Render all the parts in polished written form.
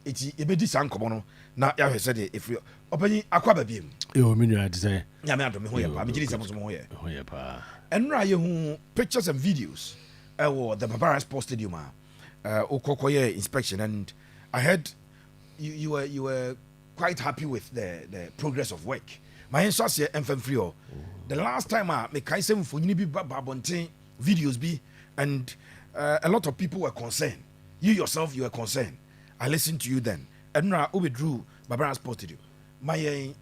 eti ebedi san komo no na ya hwese de efri opani akwa babiem yo me nua de say ya me adome ho ye pa me gidi sam so ho ye pa enra ye hu pictures and videos the Babara Sports Stadium okokoye inspection, and I heard you were quite happy with the progress of work. My answer is free. The last time me kai sem for bi babonten videos be, and a lot of people were concerned. You yourself, you were concerned. I listened to you then. Enra Obedru Babara Sports Stadium. My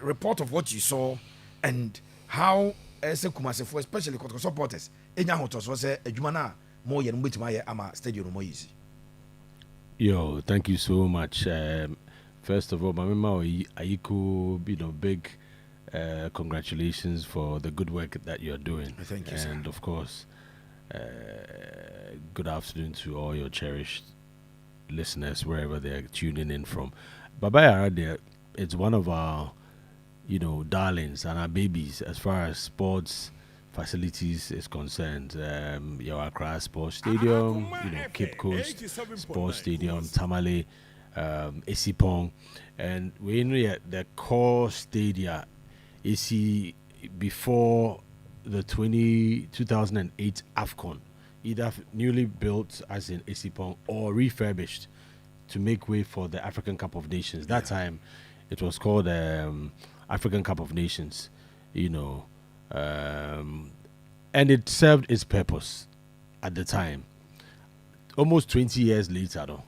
report of what you saw and how for especially supporters enya hotos was adwuma na more yen betima ama stadium more easy. Yo, thank you so much. First of all, my mama Aiko, big congratulations for the good work that you're doing. Thank you, and sir. Of course, good afternoon to all your cherished listeners wherever they're tuning in from. Babaya there, it's one of our darlings and our babies as far as sports facilities is concerned. Yaw Ampofo Sports Stadium, Cape Coast Sports Stadium, Tamale, Esipong, and we know the core stadia is before the 2008 AFCON, either newly built as in Esipong or refurbished to make way for the African Cup of Nations. That time it was called African Cup of Nations, and it served its purpose at the time. Almost 20 years later, though,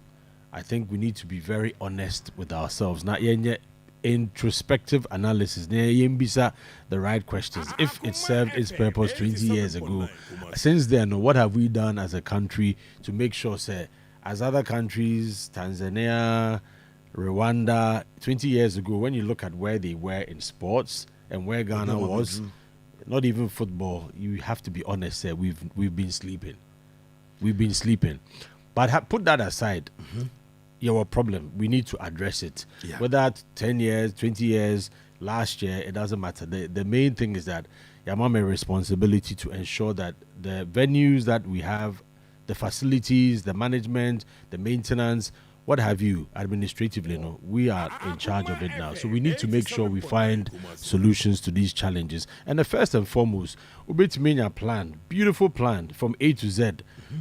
I think we need to be very honest with ourselves. Not yet introspective analysis, the right questions. If it served its purpose 20 years ago, since then, what have we done as a country to make sure, say, as other countries, Tanzania, Rwanda, 20 years ago, when you look at where they were in sports and where Ghana was, not even football, you have to be honest, we've been sleeping. We've been sleeping. But put that aside, your problem, we need to address it. Yeah. Whether 10 years, 20 years, last year, it doesn't matter. The main thing is that you have a responsibility to ensure that the venues that we have, the facilities, the management, the maintenance, what have you, administratively, we are in charge of it now. So we need to make sure we find solutions to these challenges. And the first and foremost, a plan, beautiful plan from A to Z.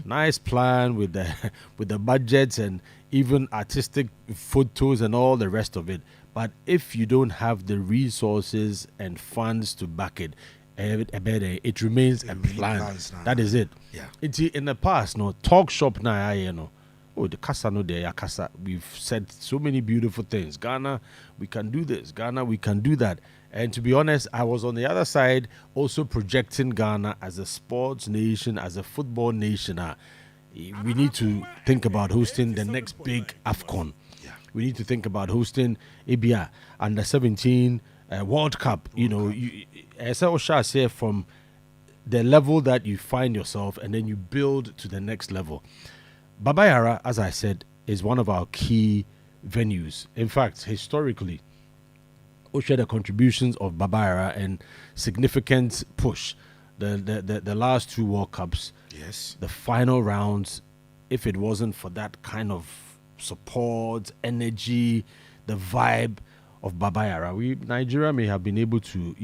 Nice plan with the budgets and even artistic photos and all the rest of it. But if you don't have the resources and funds to back it, it remains a plan. That is it. Yeah. In the past, talk shop now, the Casa no de Casa. We've said so many beautiful things. Ghana, we can do this. Ghana, we can do that. And to be honest, I was on the other side also projecting Ghana as a sports nation, as a football nation. We need to think about hosting the next big AFCON. Yeah. We need to think about hosting ABA under 17 World Cup. As I shall say, from the level that you find yourself, and then you build to the next level. Babayara, as I said, is one of our key venues. In fact, historically, we share the contributions of Babayara and significant push. The last two World Cups, yes, the final rounds, if it wasn't for that kind of support, energy, the vibe of Babayara, Nigeria may have been able to,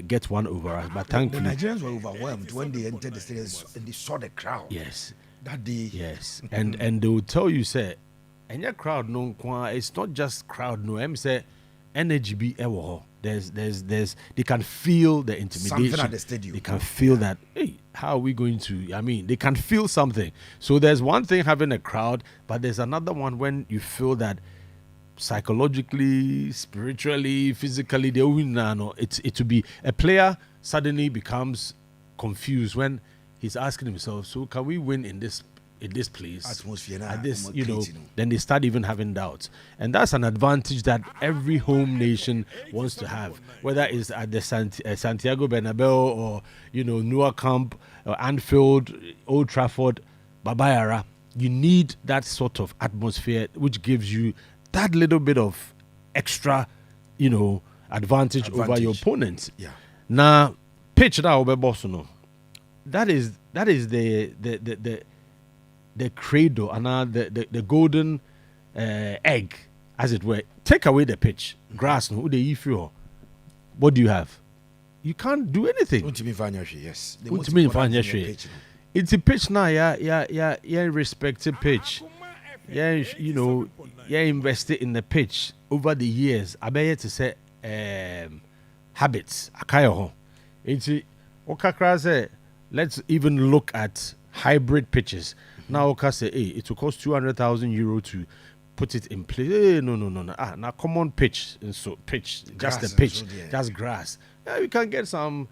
get one over us. But thankfully, the Nigerians were overwhelmed when they entered the stadium and they saw the crowd. Yes. That day. Yes. And they will tell you, say, and your crowd it's not just crowd say energy be there's they can feel the intimidation. Something at the stadium. They can feel that, hey, how are we going to they can feel something. So there's one thing having a crowd, but there's another one when you feel that psychologically, spiritually, physically, they win. It to be a player suddenly becomes confused when he's asking himself, so can we win in this place? Atmosphere, at this, then they start even having doubts. And that's an advantage that every home nation wants to have, whether it's at the Santiago Bernabeu or, Nou Camp, or Anfield, Old Trafford, Babayara. You need that sort of atmosphere, which gives you that little bit of extra, advantage over your opponents. Yeah. Now, pitch that over Bosono. That is the the cradle and the golden egg, as it were. Take away the pitch, grass. No, what do you have? You can't do anything. Yes. It's a pitch now. Yeah. Respected pitch. Yeah, invested in the pitch over the years. I bet to say habits. It's okay. Let's even look at hybrid pitches. Now, okay, say, hey, it will cost 200,000 euro to put it in place. Hey, no. Now, common pitch, and so pitch, just the pitch, just grass. Yeah, we can get some.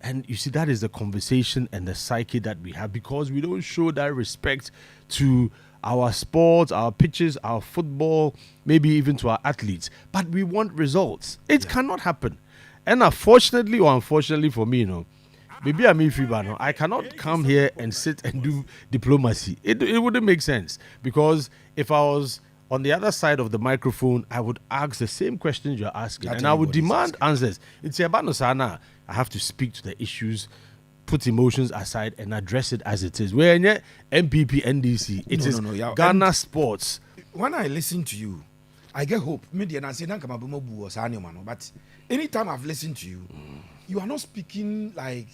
And you see, that is the conversation and the psyche that we have, because we don't show that respect to our sports, our pitches, our football, maybe even to our athletes. But we want results. It cannot happen. And unfortunately or unfortunately for me, maybe I'm in free, I cannot come here and sit and do diplomacy. It wouldn't make sense, because if I was on the other side of the microphone, I would ask the same questions you're asking, and I would demand answers. It's about Nosana. I have to speak to the issues, put emotions aside, and address it as it is. Where in MPP, NDC, it is Ghana sports. When I listen to you, I get hope. But anytime I've listened to you, you are not speaking like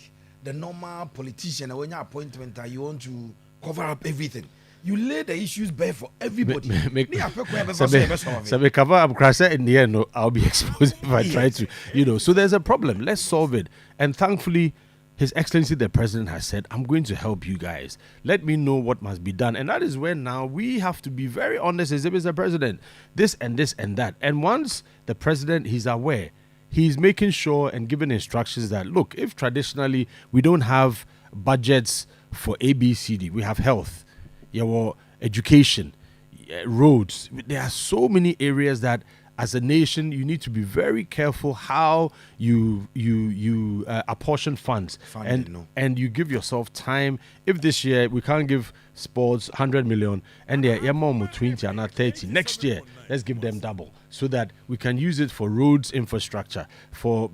the normal politician. When your appointment, you want to cover up everything. You lay the issues bare for everybody. So we cover up in the end, I'll be exposed if I try to, So there's a problem. Let's solve it. And thankfully, His Excellency the President has said, I'm going to help you guys. Let me know what must be done. And that is when now we have to be very honest as Mr. President. This and this and that. And once the President, he's aware, he's making sure and giving instructions that, look, if traditionally we don't have budgets for ABCD, we have health, education, roads. There are so many areas that, as a nation, you need to be very careful how you apportion funds, and you give yourself time. If this year we can't give sports 100 million, and they're 20 and 30, next year let's give them double, so that we can use it for roads infrastructure, for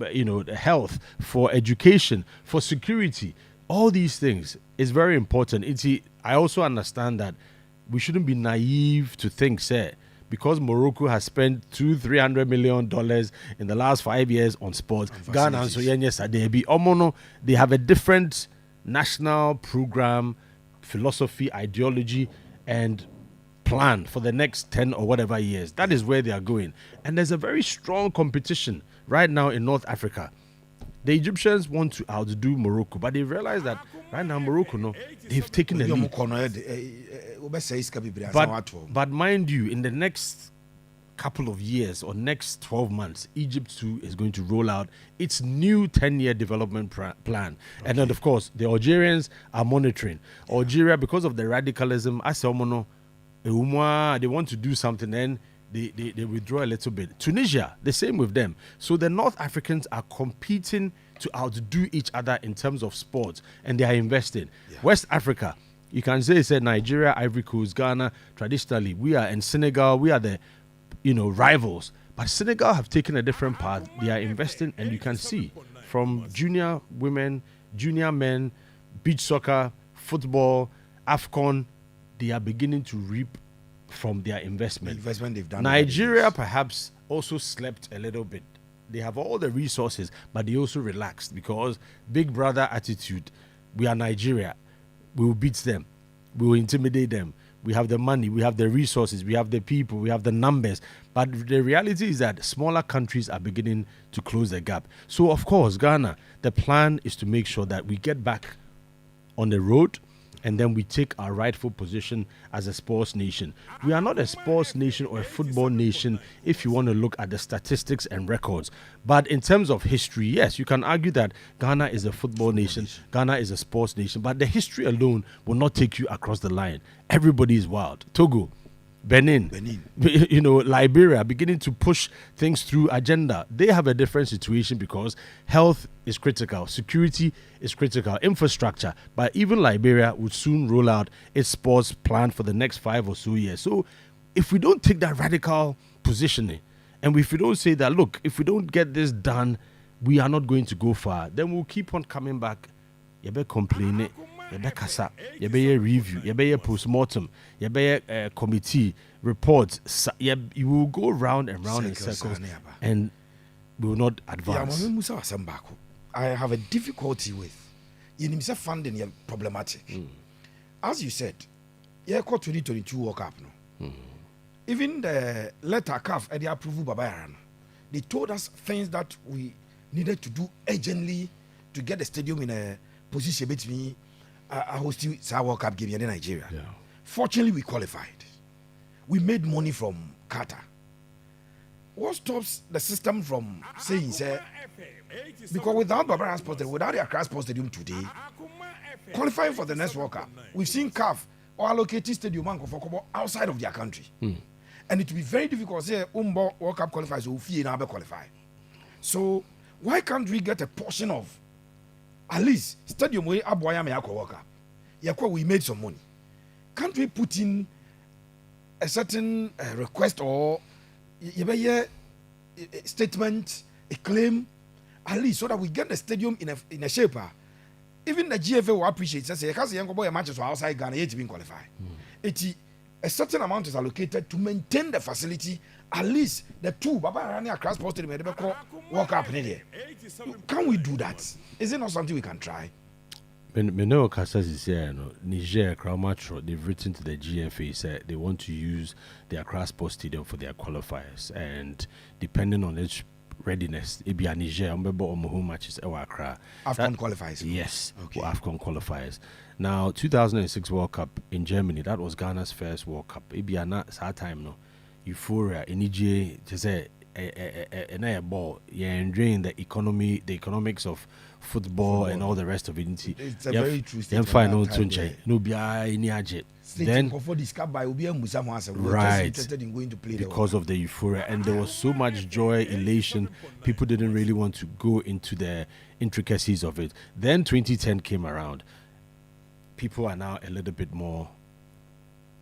health, for education, for security. All these things is very important. I also understand that we shouldn't be naive to think, because Morocco has spent $200-300 million in the last 5 years on sports. Ghana, they have a different national program, philosophy, ideology, and plan for the next 10 or whatever years. That is where they are going. And there's a very strong competition right now in North Africa. The Egyptians want to outdo Morocco, but they realize that right now Morocco, they've taken the lead. But mind you, in the next couple of years or next 12 months, Egypt too is going to roll out its new 10-year development plan. And then, of course, the Algerians are monitoring. Algeria, because of the radicalism, they want to do something, and they withdraw a little bit. Tunisia, the same with them. So the North Africans are competing to outdo each other in terms of sports, and they are investing. West Africa, you can say Nigeria, Ivory Coast, Ghana. Traditionally, we are in Senegal. We are the rivals. But Senegal have taken a different path. They are investing, and you can see from junior women, junior men, beach soccer, football, AFCON, they are beginning to reap from their investment. The investment they've done. Nigeria perhaps also slept a little bit. They have all the resources, but they also relaxed because big brother attitude. We are Nigeria. We will beat them. We will intimidate them. We have the money. We have the resources. We have the people. We have the numbers. But the reality is that smaller countries are beginning to close the gap. So, of course, Ghana, the plan is to make sure that we get back on the road, and then we take our rightful position as a sports nation. We are not a sports nation or a football nation if you want to look at the statistics and records. But in terms of history, yes, you can argue that Ghana is a football nation, Ghana is a sports nation, but the history alone will not take you across the line. Everybody is wild. Togo, Benin, Liberia, beginning to push things through agenda. They have a different situation because health is critical, security is critical, infrastructure. But even Liberia would soon roll out its sports plan for the next 5 or so years. So if we don't take that radical positioning, and if we don't say that, look, if we don't get this done, we are not going to go far, then we'll keep on coming back, complaining, yebe kasa, yebe review, yebe postmortem, yebe committee report. You will go round and round in circles, and we will not advance. I have a difficulty with funding is problematic. As you said, 2022 World Cup no. Even the letter CAF they approved Babayarano. They told us things that we needed to do urgently to get the stadium in a position between hosting World Cup game in Nigeria. Yeah. Fortunately, we qualified. We made money from Qatar. What stops the system from saying, sir, because without Barbara Sports, without the Accra Sports Stadium today, qualifying for the next World Cup, we've seen CAF or allocated stadium outside of their country. And it will be very difficult to say, World Cup qualifiers will qualify. So, why can't we get a portion of at least stadium where Abuayame World Cup? We made some money. Can't we put in a certain request or a statement, a claim, at least so that we get the stadium in a shape? Even the GFA will appreciate it. Say, because young boy matches are outside Ghana, yet to be qualified. A certain amount is allocated to maintain the facility. At least the two Baba Rani across posted walk up in there. Can we do that? Is it not something we can try? Meno Casas is here, Niger, Kraumatro, they've written to the GFA, said they want to use their Accra Sports Stadium for their qualifiers, and depending on its readiness, it be a Niger, home matches, Accra. AFCON qualifiers? Yes, okay. AFCON qualifiers. Now, 2006 World Cup in Germany, that was Ghana's first World Cup. It be a time, no? Euphoria, energy, just a ball, yeah, enjoying the economics of football and all the rest of it. It's a very true statement. Then right, because of the euphoria, and there was so much joy, elation, people didn't really want to go into the intricacies of it. Then 2010 came around. People are now a little bit more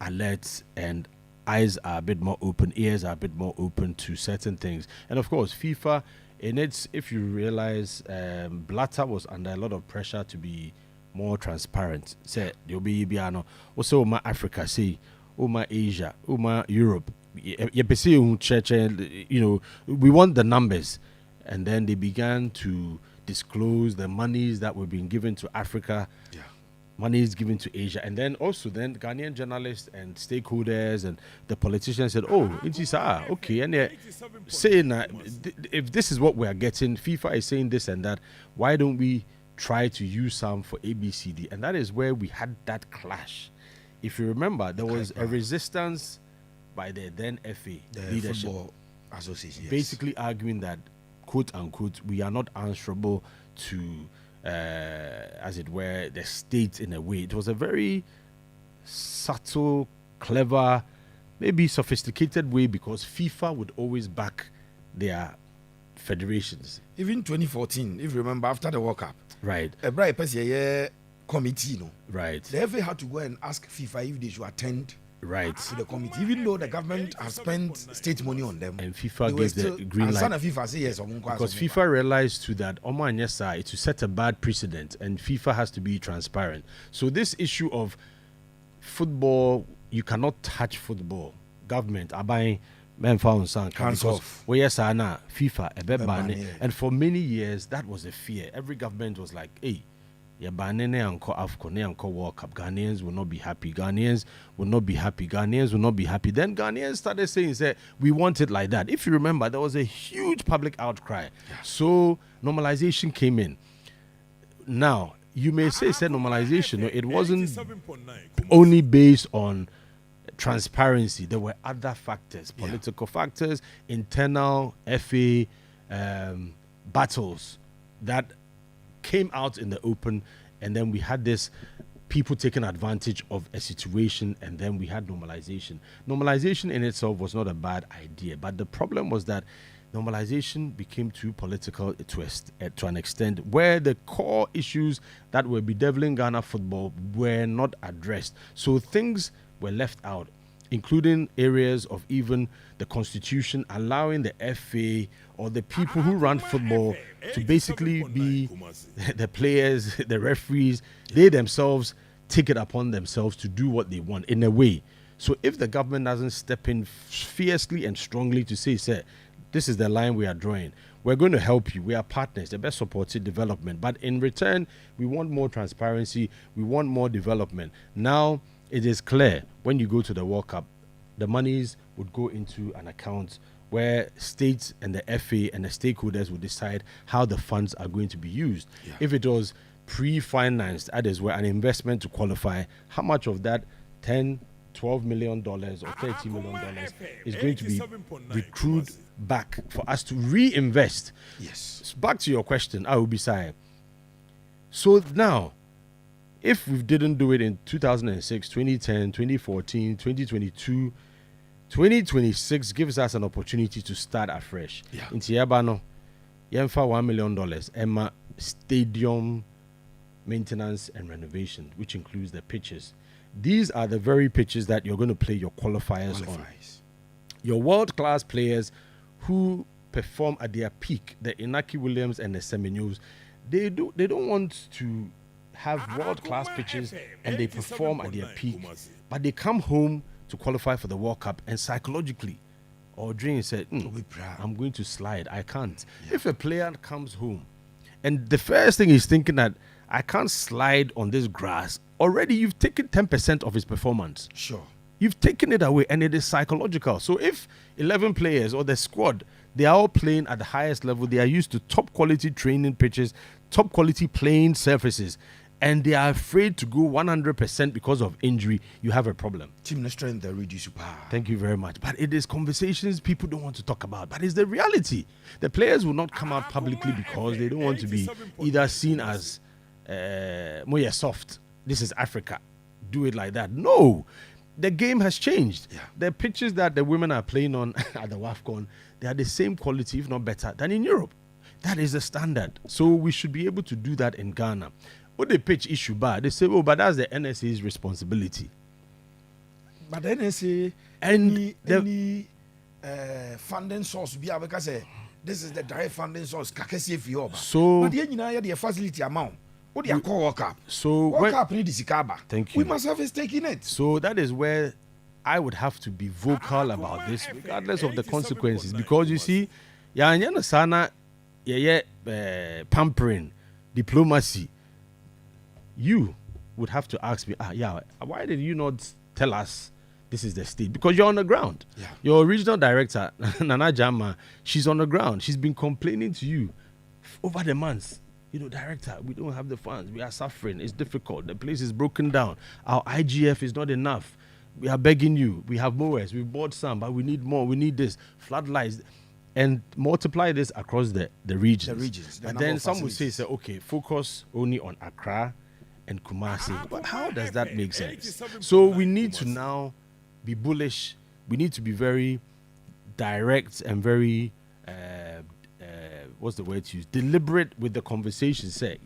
alert, and eyes are a bit more open, ears are a bit more open to certain things. And of course, FIFA, in its, if you realize, Blatter was under a lot of pressure to be more transparent. Say, you'll be also my Africa, say, my Asia, my Europe. You know, we want the numbers. And then they began to disclose the monies that were being given to Africa. Yeah. Money is given to Asia, and then also then Ghanaian journalists and stakeholders and the politicians said, "Oh, okay," and they're saying that if this is what we are getting, FIFA is saying this and that. Why don't we try to use some for ABCD? And that is where we had that clash. If you remember, there was a resistance by the then FA leadership, Football Association, yes, basically arguing that, quote unquote, we are not answerable to. As it were, the state in a way. It was a very subtle, clever, maybe sophisticated way, because FIFA would always back their federations. Even 2014, if you remember, after the World Cup, right? A bright committee, no, right? The FA had to go and ask FIFA if they should attend. Right. To the committee, even though the government has spent state money on them, and FIFA gave the green light. FIFA say yes, because FIFA realized too that Oman Yesa to set a bad precedent, and FIFA has to be transparent. So this issue of football, you cannot touch football. Government are buying men found some hands off. Well, yes, FIFA and for many years that was a fear. Every government was like, hey. AFCON, World Cup. Ghanaians will not be happy. Ghanaians will not be happy. Ghanaians will not be happy. Then Ghanaians started saying, we want it like that. If you remember, there was a huge public outcry. Yeah. So normalization came in. Now, you may say normalization. No, it wasn't only based on transparency. There were other factors, political factors, internal FA battles that came out in the open, and then we had this people taking advantage of a situation, and then we had normalization. Normalization in itself was not a bad idea, but the problem was that normalization became too political to an extent where the core issues that were bedeviling Ghana football were not addressed. So things were left out. including areas of even the constitution allowing the FA or the people who run football to basically be the players, the referees. They themselves take it upon themselves to do what they want in a way. So if the government doesn't step in fiercely and strongly to say, sir, this is the line we are drawing, we're going to help you. We are partners. The best supported development. But in return, we want more transparency. We want more development. Now, it is clear when you go to the World Cup, the monies would go into an account where states and the FA and the stakeholders will decide how the funds are going to be used. Yeah. If it was pre-financed, that is where an investment to qualify, how much of that 10, $12 million or $30 million is going to be recruited back for us to reinvest? Yes. Back to your question, I will be sorry. So now, if we didn't do it in 2006, 2010, 2014, 2022, 2026 gives us an opportunity to start afresh. In Tiabano, Yemfa $1 million, Emma stadium maintenance and renovation, which includes the pitches. These are the very pitches that you're going to play your qualifiers on. Your world-class players who perform at their peak, the Inaki Williams and the Semenyos, they don't want to have world-class pitches and they perform at their peak, but they come home to qualify for the World Cup and psychologically or dream said, I'm going to slide. I can't. Yeah. If a player comes home and the first thing he's thinking that I can't slide on this grass, already you've taken 10% of his performance. Sure. You've taken it away and it is psychological. So if 11 players or the squad, they are all playing at the highest level, they are used to top quality training pitches, top quality playing surfaces, and they are afraid to go 100% because of injury, you have a problem. Team strength reduce power. Thank you very much. But it is conversations people don't want to talk about. But it's the reality. The players will not come out publicly because they don't want to be either seen as more soft. This is Africa. Do it like that. No. The game has changed. Yeah. The pitches that the women are playing on at the WAFCON, they are the same quality, if not better, than in Europe. That is the standard. So we should be able to do that in Ghana. What they pitch issue bad, they say, oh, but that's the NSA's responsibility. But the NSA, any funding source, because this is the direct funding source. So, but the facility amount. What do you call World Cup? So, World Cup need this. Thank you. We must have a stake in it. So that is where I would have to be vocal about this, regardless of the consequences, because you see, pampering, diplomacy. You would have to ask me, why did you not tell us this is the state? Because you're on the ground. Yeah. Your regional director, Nana Jama, she's on the ground. She's been complaining to you over the months. Director, we don't have the funds. We are suffering. It's difficult. The place is broken down. Our IGF is not enough. We are begging you. We have mowers. We bought some, but we need more. We need this. Floodlights. And multiply this across the regions. And then some will say, okay, focus only on Accra and Kumasi. But how does that make sense? So we need to now be bullish. We need to be very direct and very what's the word to use? Deliberate with the conversation. Say,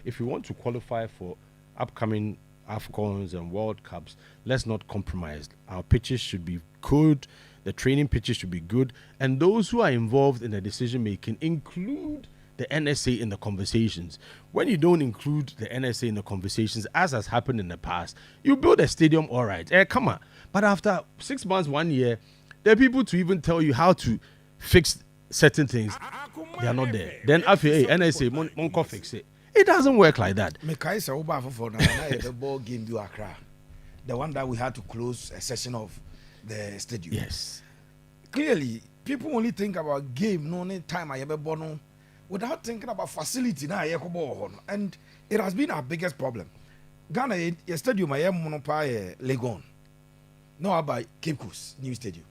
if we want to qualify for upcoming AFCONs and World Cups, let's not compromise. Our pitches should be good. The training pitches should be good. And those who are involved in the decision making include the NSA in the conversations. When you don't include the NSA in the conversations, as has happened in the past, you build a stadium, all right. Come on. But after 6 months, 1 year, there are people to even tell you how to fix certain things. They are not there. Then after NSA, Monko fix it. It doesn't work like that. The one that we had to close a session of the stadium. Yes. Clearly, people only think about game, no time I ever born without thinking about facility now. And it has been our biggest problem. Ghana, a stadium I am monopai Legon. No about Cape Coast, new stadium.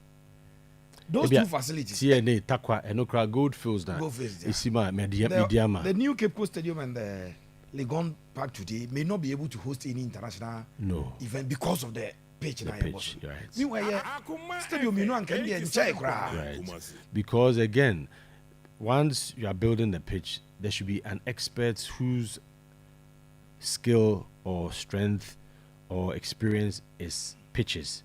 Those two facilities. TNA, Takwa, and Okra Goldfields now. The new Cape Coast Stadium and the Legon Park today may not be able to host any international event because of the pitch. Right. Meanwhile, stadium can be check. Right. Because again, once you are building the pitch, there should be an expert whose skill or strength or experience is pitches.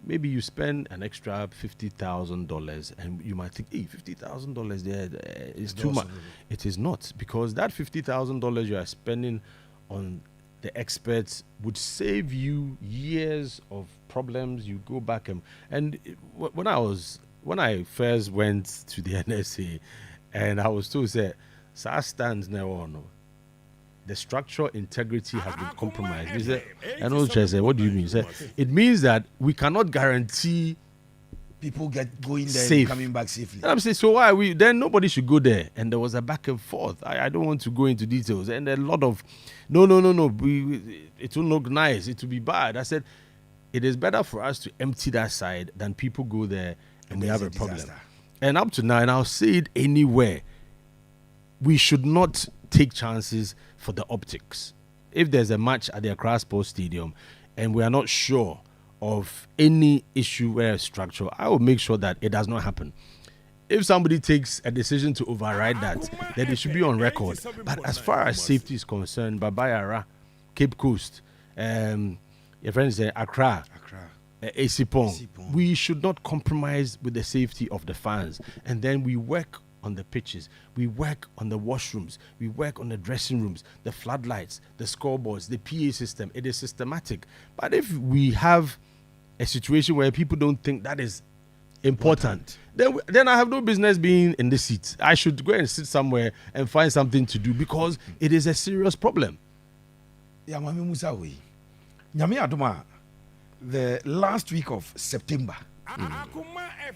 Maybe you spend an extra $50,000, and you might think, hey, $50,000 there is too much. It is not, because that $50,000 you are spending on the experts would save you years of problems. You go back and when I first went to the NSA, and I was told, say, "Sir stands now on." The structural integrity has been compromised. He said, and also said, what do you mean? He said, it means that we cannot guarantee people get going there safe. and coming back safely. And I'm saying, so why then nobody should go there? And there was a back and forth. I don't want to go into details. And a lot of, no. It will look nice. It will be bad. I said, it is better for us to empty that side than people go there and we have a problem. Disaster. And up to now, and I'll say it anywhere, we should not take chances for the optics. If there's a match at the Accra Sports Stadium and we are not sure of any issue where it's structural, I will make sure that it does not happen. If somebody takes a decision to override that, then it should be on record. But as far as safety is concerned, Babayara, Cape Coast, your friends say Accra, Esipong, we should not compromise with the safety of the fans. And then we work on the pitches, we work on the washrooms, we work on the dressing rooms, the floodlights, the scoreboards, the PA system. It is systematic. But if we have a situation where people don't think that is important, then I have no business being in the seat. I should go and sit somewhere and find something to do, because it is a serious problem. Yeah, Mami Musawi. Nyame Adoma, the last week of September,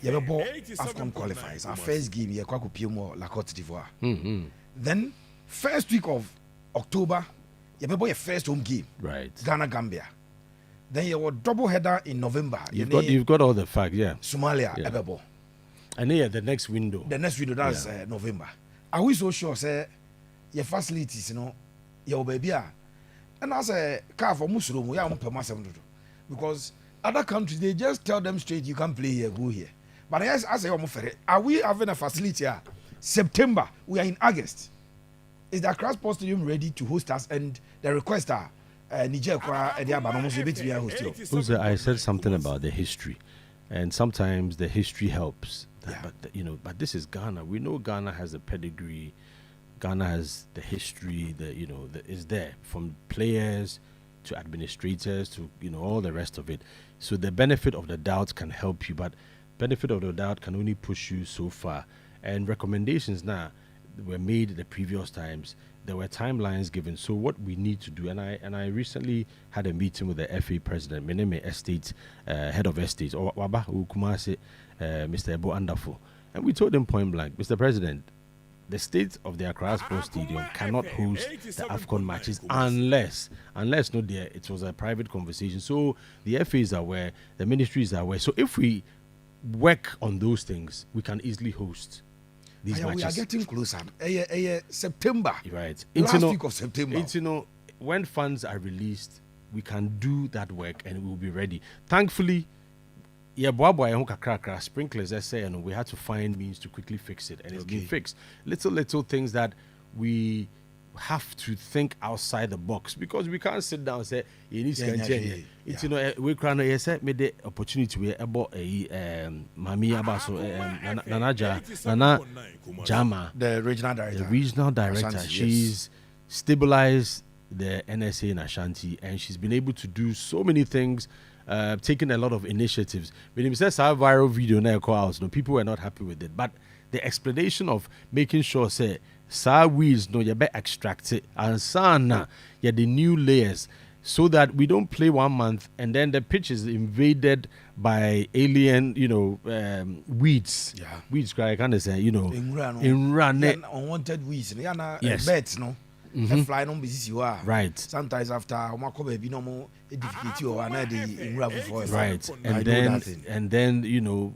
Yabebo AFCON qualifies. Our first game, Yakwaku Pimo, La Côte d'Ivoire. Then, first week of October, Yabebo your first home game. Right. Ghana, Gambia. Then you have double header in November. You've got all the facts, yeah. Somalia, Ebebo. And then the next window. The next window, that's November. Are we so sure, say, your facilities, you know, your baby are? And as a car for Muslim, we are on per mass, because other countries, they just tell them straight, you can't play here, go here. But as I say, are we having a facility here? September, we are in August. Is the Accra Sports Stadium ready to host us? And the request are Niger, I said something about the history, and sometimes the history helps. But this is Ghana. We know Ghana has a pedigree. Ghana has the history. Is there from players to administrators to all the rest of it. So the benefit of the doubt can help you, but benefit of the doubt can only push you so far. And recommendations now were made the previous times. There were timelines given. So what we need to do, and I recently had a meeting with the FA president, Meneme Estate, head of estates, or Waba Ukumase, Mr. Yaw Ampofo, and we told him point blank, Mr. President, the state of the Accra Sports Stadium cannot host the AFCON matches unless no dear, it was a private conversation. So the FA is aware, the ministry is aware. So if we work on those things, we can easily host these matches. We are getting closer. September. Right. Last week of September. When funds are released, we can do that work and we will be ready. Thankfully, sprinklers, let's say, and we had to find means to quickly fix it, and it's been fixed. Little things that we have to think outside the box, because we can't sit down and say you need to we can say made the opportunity we about Mami Abaso Nana Jama, the regional director. Ashanti, she's stabilized the NSA in Ashanti, and she's been able to do so many things. Taking a lot of initiatives. When he says our viral video now out, people were not happy with it. But the explanation of making sure say weeds you be extracted and sana the new layers, so that we don't play 1 month and then the pitch is invaded by alien, weeds. Yeah. Weeds, I kind of say, unwanted weeds. Yes. Birds, no. Fly no business you are. Right. Sometimes after edificate or right. And then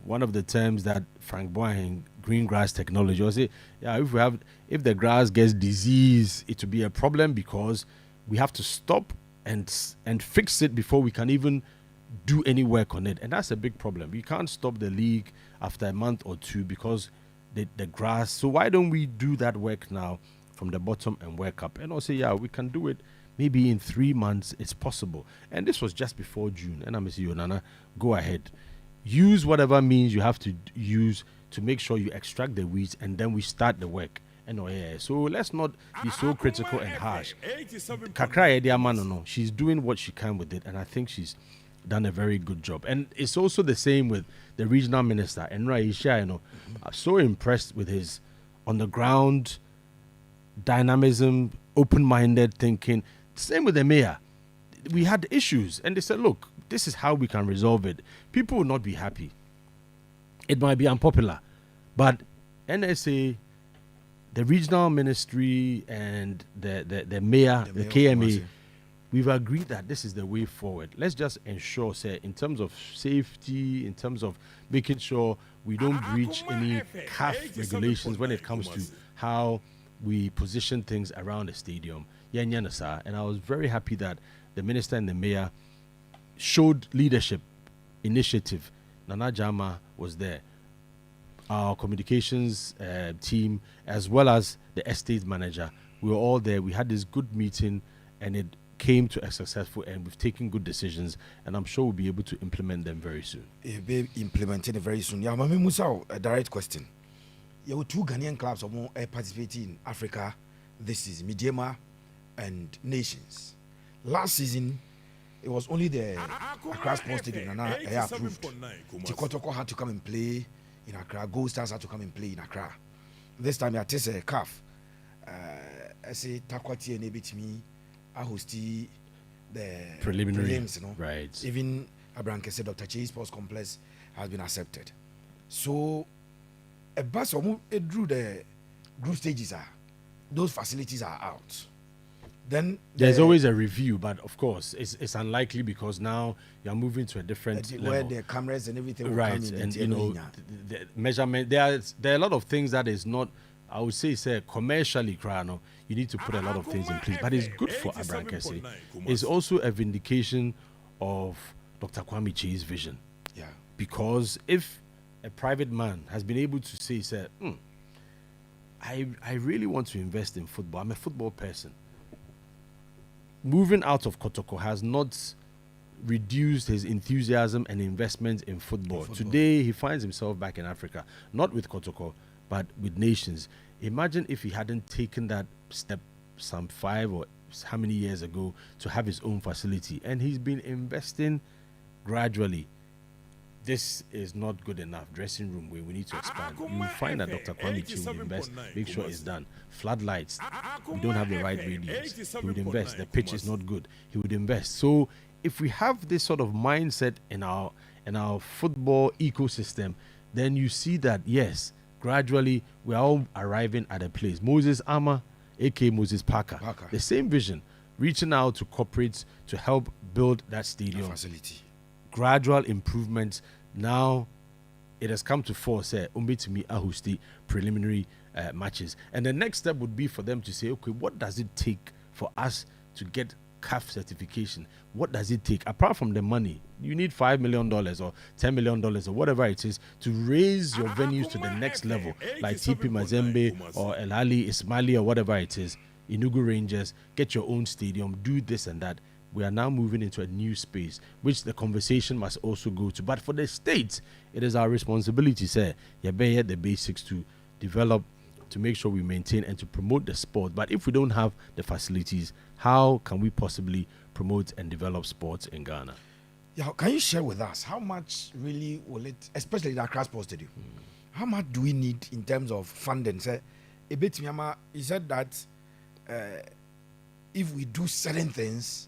one of the terms that Frank Boyne, green grass technology, was say, if the grass gets disease, it will be a problem, because we have to stop and fix it before we can even do any work on it. And that's a big problem. We can't stop the league after a month or two because the grass. So why don't we do that work now from the bottom and work up? And also, we can do it maybe in 3 months it's possible. And this was just before June. And I'm saying, Nana, go ahead. Use whatever means you have to use to make sure you extract the weeds, and then we start the work. And so let's not be so critical and harsh. Kakra Ediamano, no, she's doing what she can with it, and I think she's done a very good job. And it's also the same with the regional minister, Enra Isha. I'm so impressed with his on the ground dynamism, open-minded thinking. Same with the mayor. We had issues, and they said, look, this is how we can resolve it. People will not be happy. It might be unpopular, but NSA, the regional ministry, and the mayor, the KMA, we've agreed that this is the way forward. Let's just ensure, say, in terms of safety, in terms of making sure we don't breach any CAF regulations when it comes to how we position things around the stadium. And I was very happy that the minister and the mayor showed leadership, initiative. Nana Jama was there. Our communications team, as well as the estate manager, we were all there. We had this good meeting, and it came to a successful end. We've taken good decisions, and I'm sure we'll be able to implement them very soon. Be implemented very soon. Yeah, Mami Musa, a direct question. There were 2 Ghanaian clubs participating in Africa this season, Midema and Nations. Last season, it was only the Accra Sports Stadium that approved. Tikotoko had to come and play in Accra. Gold Stars had to come and play in Accra. This time, I test a CAF. I say Takwati and Ebitimi, I host the prelims, Right. Even Abraham said Dr. Chase Sports Complex has been accepted. So, a bus drew the group stages those facilities are out. Then there's always a review, but of course it's unlikely because now you're moving to a different level where the cameras and everything will right, come in, and the measurement. There are a lot of things that is not. I would say commercially, you need to put a lot of things in place, but it's good for Abraham Kese. It's also a vindication of Dr. Kwame Chi's vision. Yeah, because if a private man has been able to say, I really want to invest in football. I'm a football person. Moving out of Kotoko has not reduced his enthusiasm and investment in football. Today, he finds himself back in Africa, not with Kotoko, but with Nations. Imagine if he hadn't taken that step some 5 or how many years ago to have his own facility. And he's been investing gradually. This is not good enough. Dressing room where we need to expand. You will find that Dr. Kwame Chi will invest, make sure it's done. Floodlights, we don't have the right radios. He would invest. The pitch is not good. He would invest. So if we have this sort of mindset in our football ecosystem, then you see that yes, gradually we're all arriving at a place. Moses Ama, aka Moses Parker, the same vision, reaching out to corporates to help build that stadium facility. Gradual improvements. Now it has come to force Umbetumi Ahusti preliminary matches, and the next step would be for them to say, okay, what does it take for us to get CAF certification? What does it take apart from the money? You need $5 million or $10 million or whatever it is to raise your venues to the next level, like TP Mazembe or El Ali Ismaili or whatever it is. Enugu Rangers, get your own stadium, do this and that. We are now moving into a new space, which the conversation must also go to. But for the states, it is our responsibility, the basics to develop, to make sure we maintain and to promote the sport. But if we don't have the facilities, how can we possibly promote and develop sports in Ghana? Yeah, can you share with us how much really will it, especially the Accra Sports Stadium, how much do we need in terms of funding? He said that if we do certain things,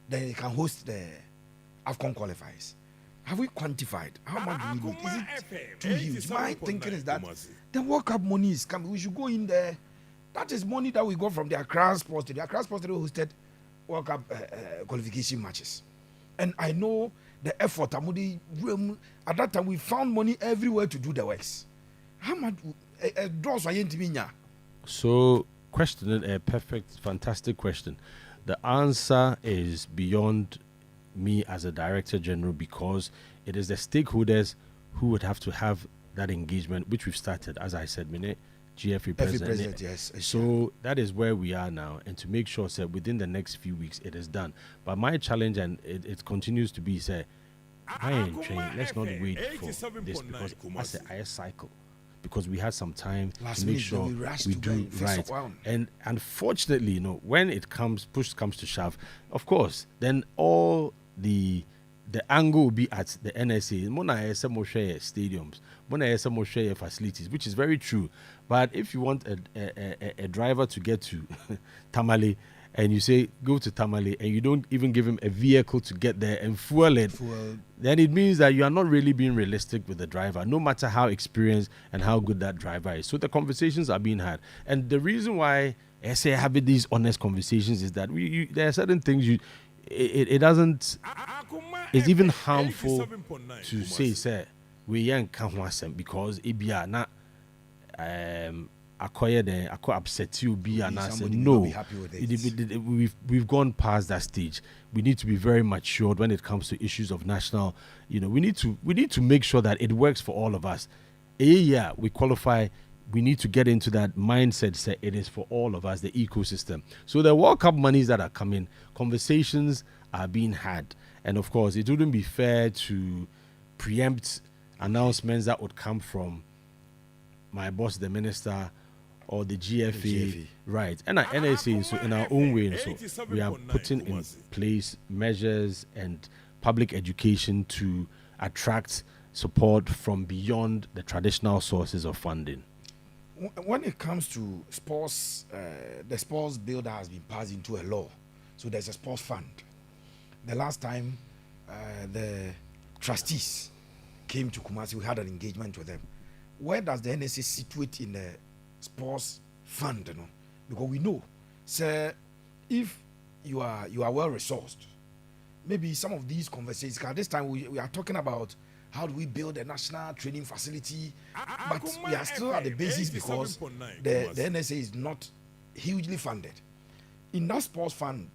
then it can host the AFCON qualifiers. Have we quantified how much do we need? Is it too huge? My thinking is that the World Cup money is coming. We should go in there. That is money that we got from the Accra Sports Stadium. The Accra Sports Stadium hosted World Cup qualification matches. And I know the effort. At that time, we found money everywhere to do the works. How much? So, question, a perfect, fantastic question. The answer is beyond me as a director general, because it is the stakeholders who would have to have that engagement, which we've started. As I said, GFA Every president, yes. So that is where we are now, and to make sure that within the next few weeks it is done. But my challenge, and it continues to be, say, let's not wait for this, because as a cycle, because we had some time last to make minute, sure we we do right. And unfortunately, when it push comes to shove, of course, then all the angle will be at the NSA. Mona stadiums, Mona facilities, which is very true. But if you want a driver to get to Tamale, and you say go to Tamale, and you don't even give him a vehicle to get there and fuel it, then it means that you are not really being realistic with the driver, no matter how experienced and how good that driver is. So the conversations are being had. And the reason why I say having these honest conversations is that there are certain things it doesn't, it's even harmful to say we ain't can't, because it be not I upset you be and I said no. We've gone past that stage. We need to be very matured when it comes to issues of national. We need to make sure that it works for all of us. Yeah, we qualify. We need to get into that mindset. Say it is for all of us, the ecosystem. So the World Cup monies that are coming, conversations are being had, and of course, it wouldn't be fair to preempt announcements that would come from my boss, the minister, or the GFA, right? And our NSA, so in our own way, so we are putting in place measures and public education to attract support from beyond the traditional sources of funding. When it comes to sports, the sports bill that has been passed into a law, so there's a sports fund. The last time the trustees came to Kumasi, we had an engagement with them. Where does the NSA situate in the sports fund? Because we know, sir, if you are well resourced, maybe some of these conversations. Because this time we are talking about how do we build a national training facility, but we are still at the basis because the NSA is not hugely funded. In that sports fund,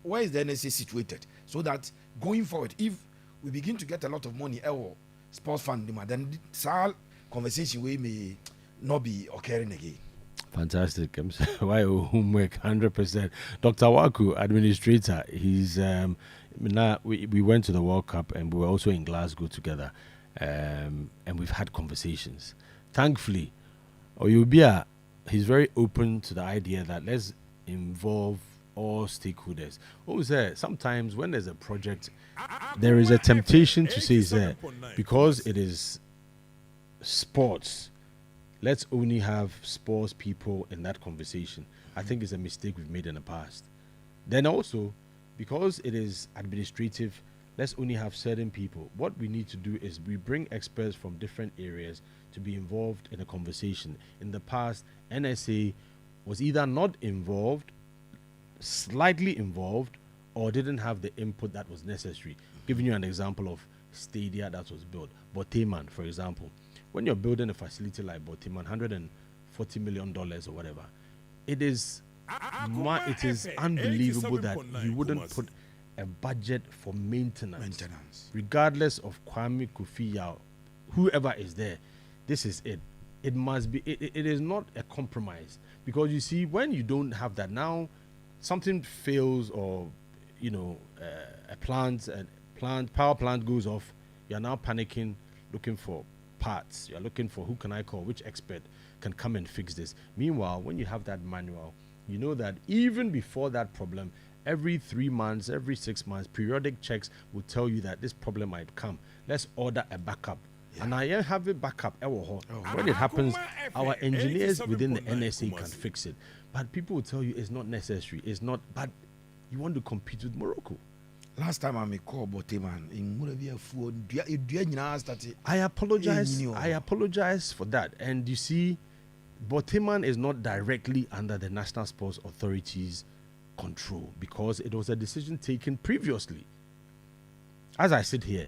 where is the NSA situated? So that going forward, if we begin to get a lot of money, sports fund, then this conversation we may not be occurring again. Fantastic. Why homework 100%. Dr. Waku, administrator, he's now we went to the World Cup and we were also in Glasgow together, and we've had conversations. Thankfully, Oyubia, he's very open to the idea that let's involve all stakeholders. Sometimes when there's a project, there is a temptation to say, because it is sports, let's only have sports people in that conversation. I think it's a mistake we've made in the past. Then also, because it is administrative, let's only have certain people. What we need to do is we bring experts from different areas to be involved in a conversation. In the past, NSA was either not involved, slightly involved, or didn't have the input that was necessary. Giving you an example of stadia that was built. Boteman, for example. When you're building a facility like Boteman, $140 million or whatever, it is unbelievable that you wouldn't put a budget for maintenance. Regardless of Kwame Kofi Yaw, whoever is there, this is it. It must be, it is not a compromise. Because you see, when you don't have that, now something fails, or a power plant goes off, you're now panicking, looking for parts. You're looking for who can I call, which expert can come and fix this. Meanwhile, when you have that manual, you know that even before that problem, every 3 months, every 6 months, periodic checks will tell you that this problem might come. Let's order a backup. Yeah. And I have a backup. When it happens, our engineers within the NSA can fix it. But people will tell you it's not necessary. It's not. But you want to compete with Morocco. Last time I made call Boteman I apologize for that. And you see, Boteman is not directly under the National Sports Authority's control because it was a decision taken previously. As I sit here,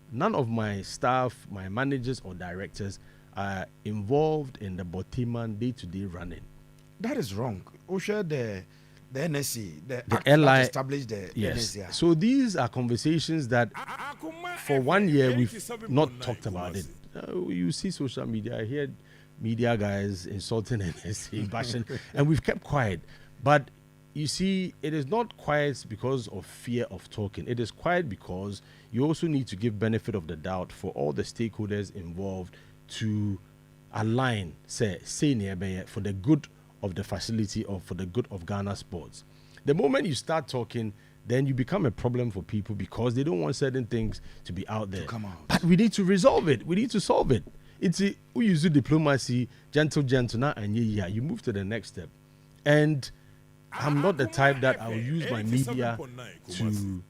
none of my staff, my managers or directors are involved in the Boteman day-to-day running. That is wrong. Osha, the NSC, the airline established the NSC. So these are conversations that for 1 year we've not talked about it. You see social media, I hear media guys insulting NSA, bashing, and we've kept quiet. But you see, it is not quiet because of fear of talking. It is quiet because you also need to give benefit of the doubt for all the stakeholders involved to align, say nearby for the good of the facility or for the good of Ghana sports. The moment you start talking, then you become a problem for people because they don't want certain things to be out there. To come out. But we need to resolve it. We need to solve it. It's we use diplomacy, gentle, now, and you move to the next step. And I'm not the type that I will use my media to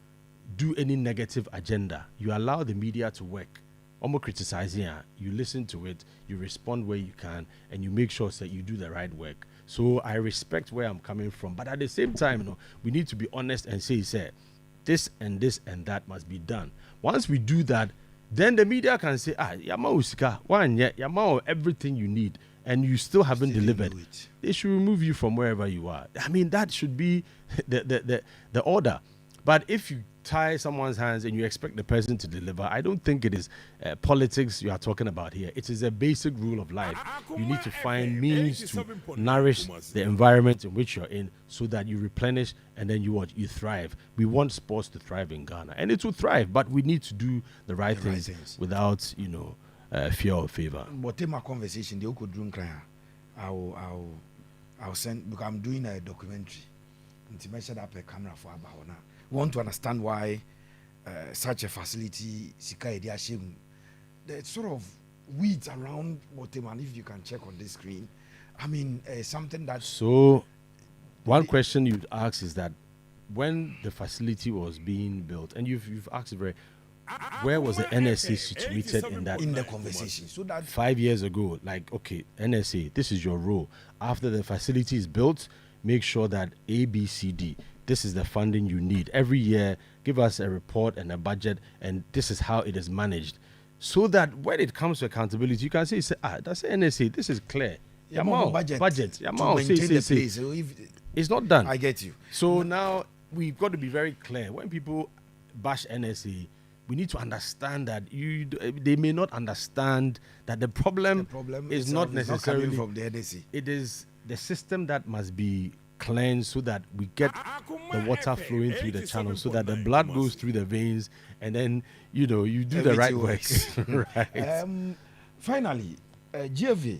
do any negative agenda. You allow the media to work. Almost criticizing, you listen to it, you respond where you can, and you make sure that you do the right work. So I respect where I'm coming from, but at the same time, we need to be honest and say, this and that must be done. Once we do that, then the media can say, yama usika, yama everything you need, and you still haven't delivered. They should remove you from wherever you are. I mean, that should be the order. But if you tie someone's hands and you expect the person to deliver, I don't think it is politics you are talking about here. It is a basic rule of life. You need to find means to nourish the environment in which you're in so that you replenish and then you thrive. We want sports to thrive in Ghana, and it will thrive, but we need to do the right things without, fear or favor. But in my conversation, they could drink. I'll send, because I'm doing a documentary. To measure up a camera for about now. We want to understand why such a facility, the sort of weeds around Boteman, if you can check on this screen. I mean, something that. So, one question you'd ask is that when the facility was being built, and you've asked it where was the NSA situated in the conversation? So that 5 years ago, like, okay, NSA, this is your role. After the facility is built, make sure that A, B, C, D, this is the funding you need. Every year, give us a report and a budget, and this is how it is managed. So that when it comes to accountability, you can say that's NSA, this is clear. Budget. It's not done. I get you. So now we've got to be very clear. When people bash NSA, we need to understand that they may not understand that the problem is not necessarily from the NSA. It is the system that must be cleansed so that we get the water flowing through the channel, so that the blood goes through the veins, and then you do the right work. Right. Finally, GFA,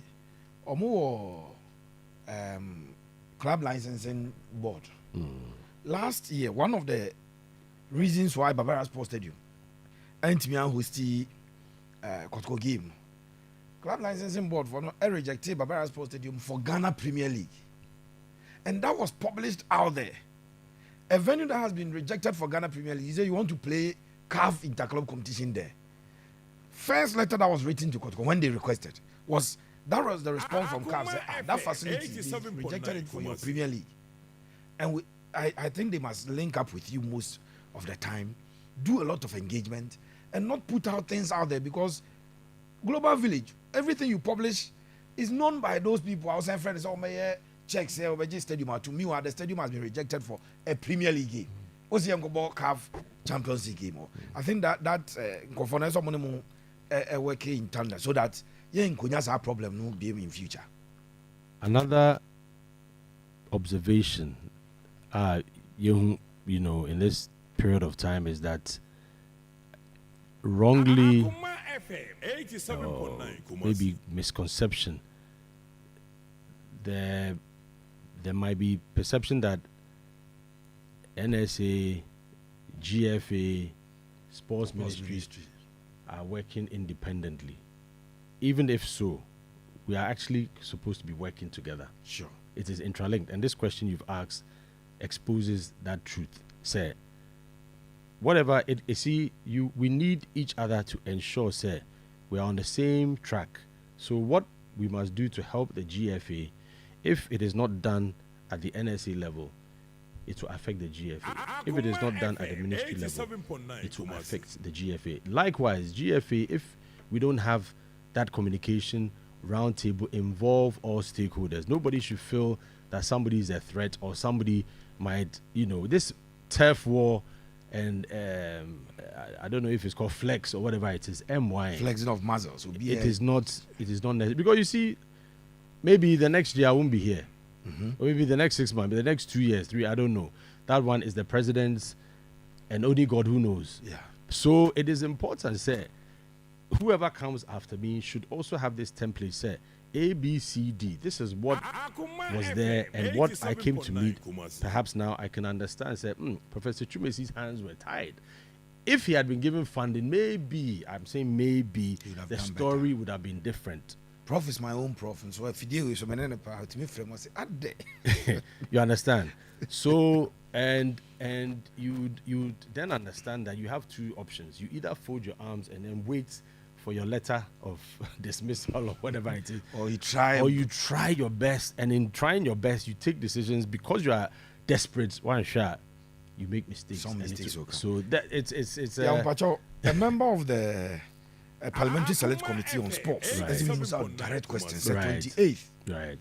club licensing board. Last year, one of the reasons why Barbara Sports Stadium Antimian hosted Kotoko game, club licensing board for rejected Barbara Sports Stadium for Ghana Premier League, and that was published out there. A venue that has been rejected for Ghana Premier League, you say you want to play CAF interclub competition there. First letter that was written to Kotoko when they requested was the response from CAF, said, that facility rejected it for your Premier League, and I think they must link up with you most of the time, do a lot of engagement, and not put out things out there, because Global Village, everything you publish is known by those people outside friends. Checks here over stadium. To me, the stadium has been rejected for a Premier League game. What's the CAF Champions League game? I think that working in tandem so that our problem no be in future. Another observation, in this period of time is that wrongly, maybe misconception, there might be perception that NSA, GFA, sports ministry are working independently. Even if so, we are actually supposed to be working together. Sure. It is interlinked. And this question you've asked exposes that truth. Say, whatever it is, we need each other to ensure, say, we are on the same track. So what we must do to help the GFA, if it is not done at the NSA level, it will affect the GFA. If it is not done at the ministry level, it will affect the GFA. Likewise, GFA, if we don't have that communication roundtable, involve all stakeholders. Nobody should feel that somebody is a threat or somebody might, this turf war and I don't know if it's called flex or whatever it is, MY. Flexing of muscles. It is not necessary, because you see, maybe the next year I won't be here. Or maybe the next 6 months, the next 2 years, 3, I don't know. That one is the president's, and only God who knows. Yeah. So it is important, say, whoever comes after me should also have this template, say, A, B, C, D. This is what was there and what I came to meet. Perhaps now I can understand, say, Professor Chumesi's hands were tied. If he had been given funding, maybe, I'm saying maybe, the story would have been different. Prof is my own prof, and so if you do so many power to me from us, you understand? So and you then understand that you have two options. You either fold your arms and then wait for your letter of dismissal or whatever it is, or you try your best, and in trying your best you take decisions because you are desperate. One shot, you make mistakes. Some mistakes. Okay. So that it's a member of the Parliamentary Select Committee on Sports. Right. Direct questions. Right. 28th. Right.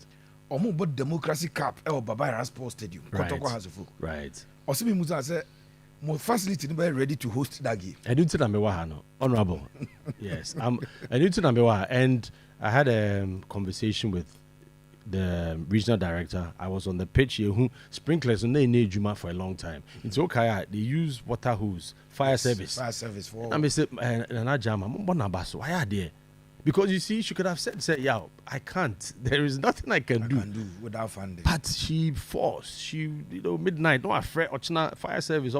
But Democracy Cup. Baba Sports Stadium. Right. Right. Osimi Musa said, "More facility to be ready to host that game." I do to Nambewa, honorable. Yes, I do to Nambewa, and I had a conversation with the regional director. I was on the pitch here. Who sprinklers and they need Juma for a long time. It's okay. They use water hose, fire service. Fire service for. I said, why are they? Because you see, she could have said, yeah, I can't. There is nothing I can do without funding. But she forced. Midnight. No, afraid. Fire service.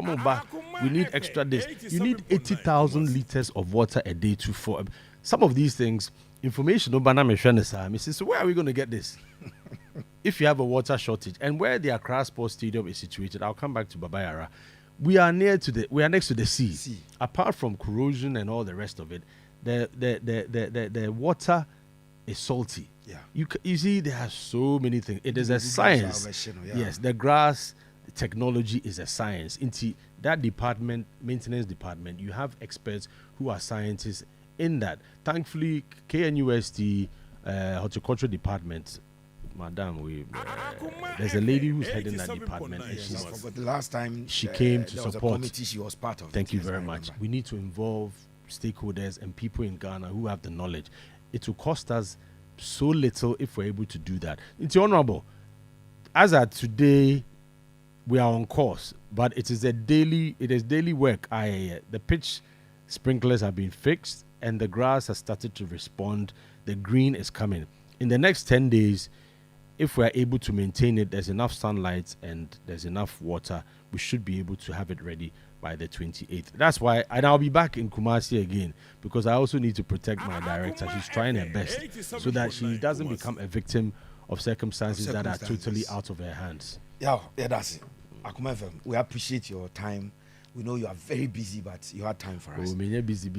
We need extra days. You need 80,000 liters of water a day to for some of these things. Information. So where are we going to get this? If you have a water shortage and where the Accra Sports Stadium is situated, I'll come back to Baba Yara. We are next to the sea. Apart from corrosion and all the rest of it, the water is salty. Yeah. You see, there are so many things. It is a science. Yes, the grass the technology is a science. Into that department, maintenance department, you have experts who are scientists in that. Thankfully, KNUST horticulture department, madam, there's a lady who's heading that department. But the last time she came to there was support. a committee she was part of. Thank you very much. We need to involve stakeholders and people in Ghana who have the knowledge. It will cost us so little if we're able to do that. It's honorable. As at today, we are on course, but it is daily work. The pitch sprinklers have been fixed and the grass has started to respond. The green is coming. In the next 10 days, if we're able to maintain it, there's enough sunlight and there's enough water, we should be able to have it ready by the 28th. That's why, and I'll be back in Kumasi again, because I also need to protect my director. She's trying her best so that she doesn't become a victim of circumstances that are totally out of her hands. Yeah, that's it. Akoma FM, we appreciate your time. We know you are very busy, but you had time for us. Busy.